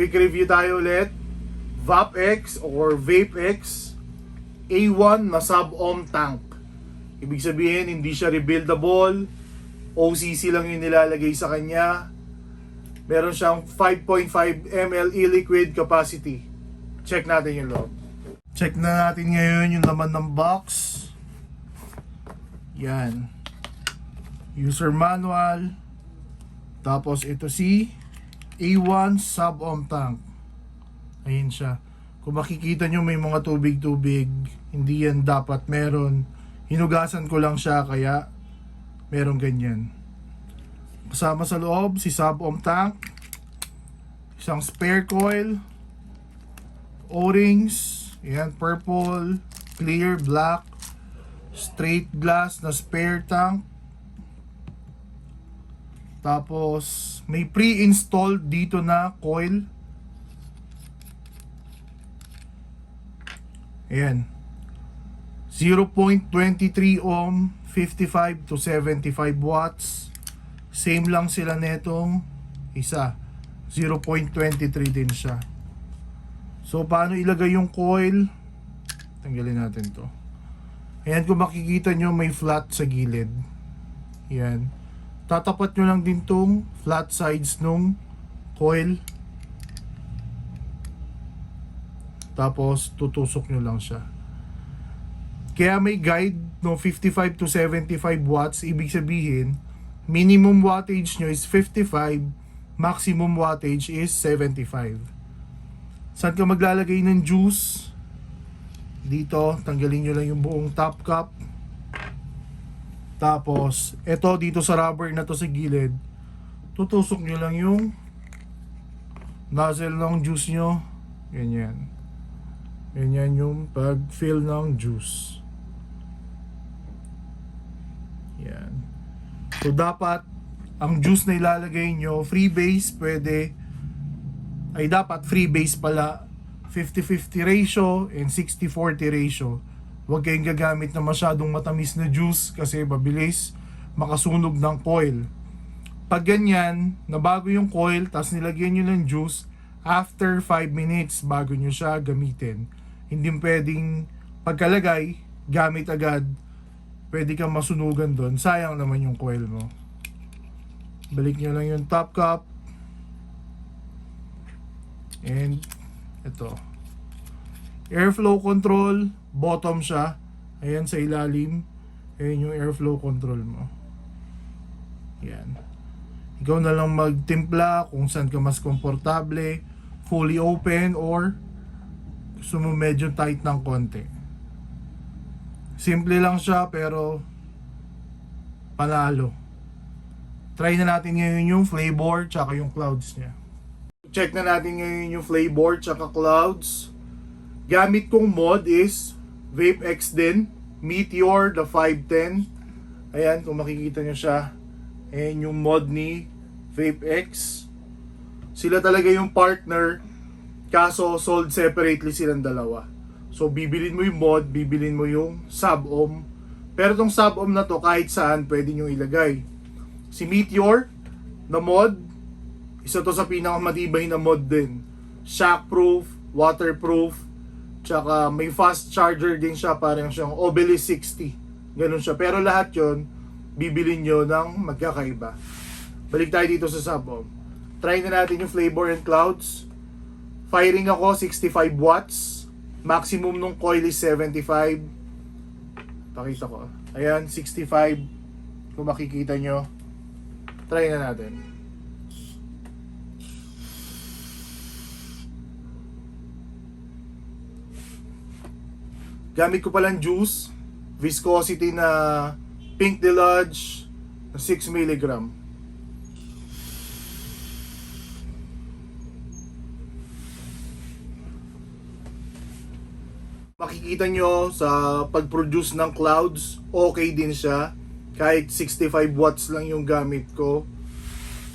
Quick review tayo ulit. VapX or VapeX A1 na sub-ohm tank. Ibig sabihin, hindi siya rebuildable. OCC lang yung nilalagay sa kanya. Meron siyang 5.5 ml e-liquid capacity. Check natin yung loob. Check na natin ngayon yung laman ng box. Yan. User manual. Tapos ito si A1 sub-ohm tank. Ayun siya. Kung makikita nyo may mga tubig-tubig, hindi yan dapat meron. Hinugasan ko lang siya kaya meron ganyan. Kasama sa loob si sub-ohm tank, isang spare coil, O-rings, ayan, purple, clear, black, straight glass na spare tank. Tapos may pre-installed dito na coil. Ayan. 0.23 ohm, 55 to 75 watts. Same lang sila netong isa. 0.23 din siya. So, paano ilagay yung coil? Tanggalin natin to. Ayan, kung makikita nyo, may flat sa gilid. Ayan. Tatapat nyo lang din tong flat sides nung coil. Tapos, tutusok nyo lang siya. Kaya may guide no 55 to 75 watts. Ibig sabihin, minimum wattage nyo is 55, maximum wattage is 75. Saan ka maglalagay ng juice? Dito, tanggalin nyo lang yung buong top cup. Tapos, eto dito sa rubber na to sa gilid, tutusok nyo lang yung nozzle ng juice nyo. Ganyan. Ganyan yung pag-fill ng juice. Yan. So, dapat, ang juice na ilalagay nyo, freebase, pwede, ay dapat freebase pala, 50-50 ratio and 60-40 ratio. Huwag kayong gagamit na masyadong matamis na juice kasi mabilis makasunog ng coil. Pag ganyan, nabago yung coil, tapos nilagyan nyo ng juice, after 5 minutes bago nyo siya gamitin. Hindi pwedeng pagkalagay, gamit agad, pwede kang masunugan doon. Sayang naman yung coil mo. Balik nyo lang yung top cup. And ito. Airflow control, bottom siya. Ayan sa ilalim. Ayan yung airflow control mo. Yan. Ikaw na lang magtimpla kung saan ka mas komportable. Fully open or gusto mo medyo tight ng konti. Simple lang siya pero panalo. Try na natin ngayon yung flavor tsaka yung clouds niya. Check na natin ngayon yung flavor tsaka clouds. Gamit kong mod is VapeX din. Meteor the 510. Ayan, kung makikita nyo siya. Ayan yung mod ni VapeX. Sila talaga yung partner. Kaso sold separately silang dalawa. So bibilin mo yung mod, bibilin mo yung sub-ohm. Pero tong sub-ohm na to kahit saan pwede nyo ilagay. Si Meteor na mod, isa to sa pinakamatibay na mod din. Shockproof, waterproof, tsaka may fast charger din siya, parang siyang Obelisk 60. Ganun siya. Pero lahat yon bibilin nyo ng magkakaiba. Balik tayo dito sa sub-ohm. Try na natin yung flavor and clouds. Firing ako 65 watts. Maximum nung coil is 75. Pakita ko. Ayan, 65. Kung makikita nyo. Try na natin. Gamit ko palang juice. Viscosity na Pink Deluge na 6 mg. Makikita nyo sa pag-produce ng clouds, okay din siya. Kahit 65 watts lang yung gamit ko.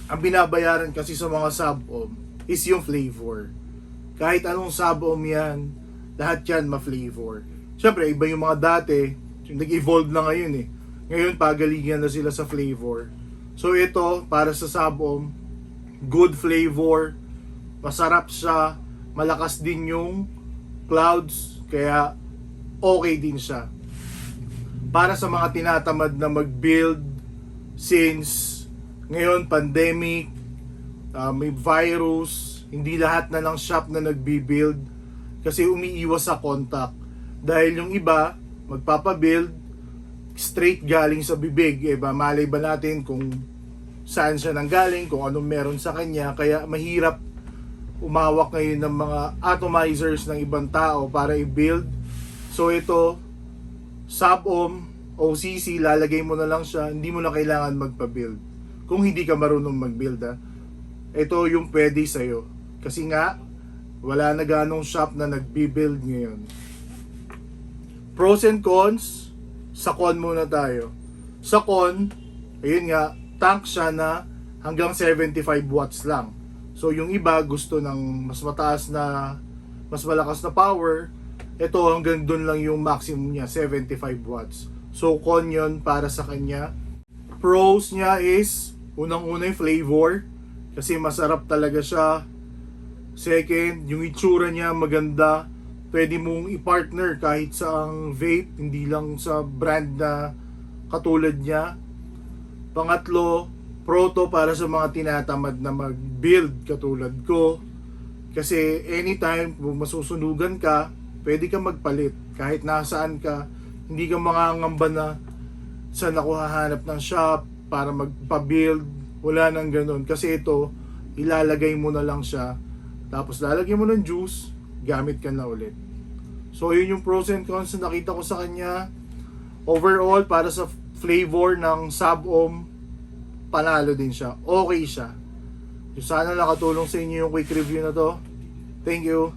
Ang binabayaran kasi sa mga sub-ohm is yung flavor. Kahit anong sub-ohm yan, lahat yan ma-flavor. Siyempre, iba yung mga dati, nag-evolve na ngayon eh. Ngayon, pagalingan na sila sa flavor. So ito, para sa sub-ohm, good flavor, masarap siya, malakas din yung clouds, kaya okay din siya. Para sa mga tinatamad na mag-build, since ngayon pandemic, may virus, hindi lahat na ng shop na nagbi-build kasi umiiwas sa contact. Dahil yung iba, magpapabuild, straight galing sa bibig. Malay ba natin kung saan siya nanggaling, kung anong meron sa kanya. Kaya mahirap umawak ngayon ng mga atomizers ng ibang tao para i-build. So ito, sub-ohm, OCC, lalagay mo na lang siya, hindi mo na kailangan magpa-build. Kung hindi ka marunong mag-build, ito yung pwede sa'yo. Kasi nga, wala na ganong shop na nagbi-build ngayon. Pros and cons, sa con muna tayo. Sa con, ayun nga, tank siya na hanggang 75 watts lang. So yung iba gusto ng mas mataas na, mas malakas na power, ito hanggang dun lang yung maximum niya, 75 watts. So con yun para sa kanya. Pros niya is, unang-una yung flavor, kasi masarap talaga siya. Second, yung itsura niya maganda. Pwede mong i-partner kahit sa vape, hindi lang sa brand na katulad niya. Pangatlo, proto para sa mga tinatamad na mag-build katulad ko. Kasi anytime kung masusunugan ka, pwede ka magpalit. Kahit nasaan ka, hindi ka mangangamba na saan ako hahanap ng shop para magpa-build. Wala nang ganun. Kasi ito, ilalagay mo na lang siya. Tapos lalagyan mo ng juice, gamit ka na ulit. So yun yung pros and cons na nakita ko sa kanya. Overall, para sa flavor ng sub-ohm, panalo din siya. Okay siya. Sana nakatulong sa inyo yung quick review na to. Thank you.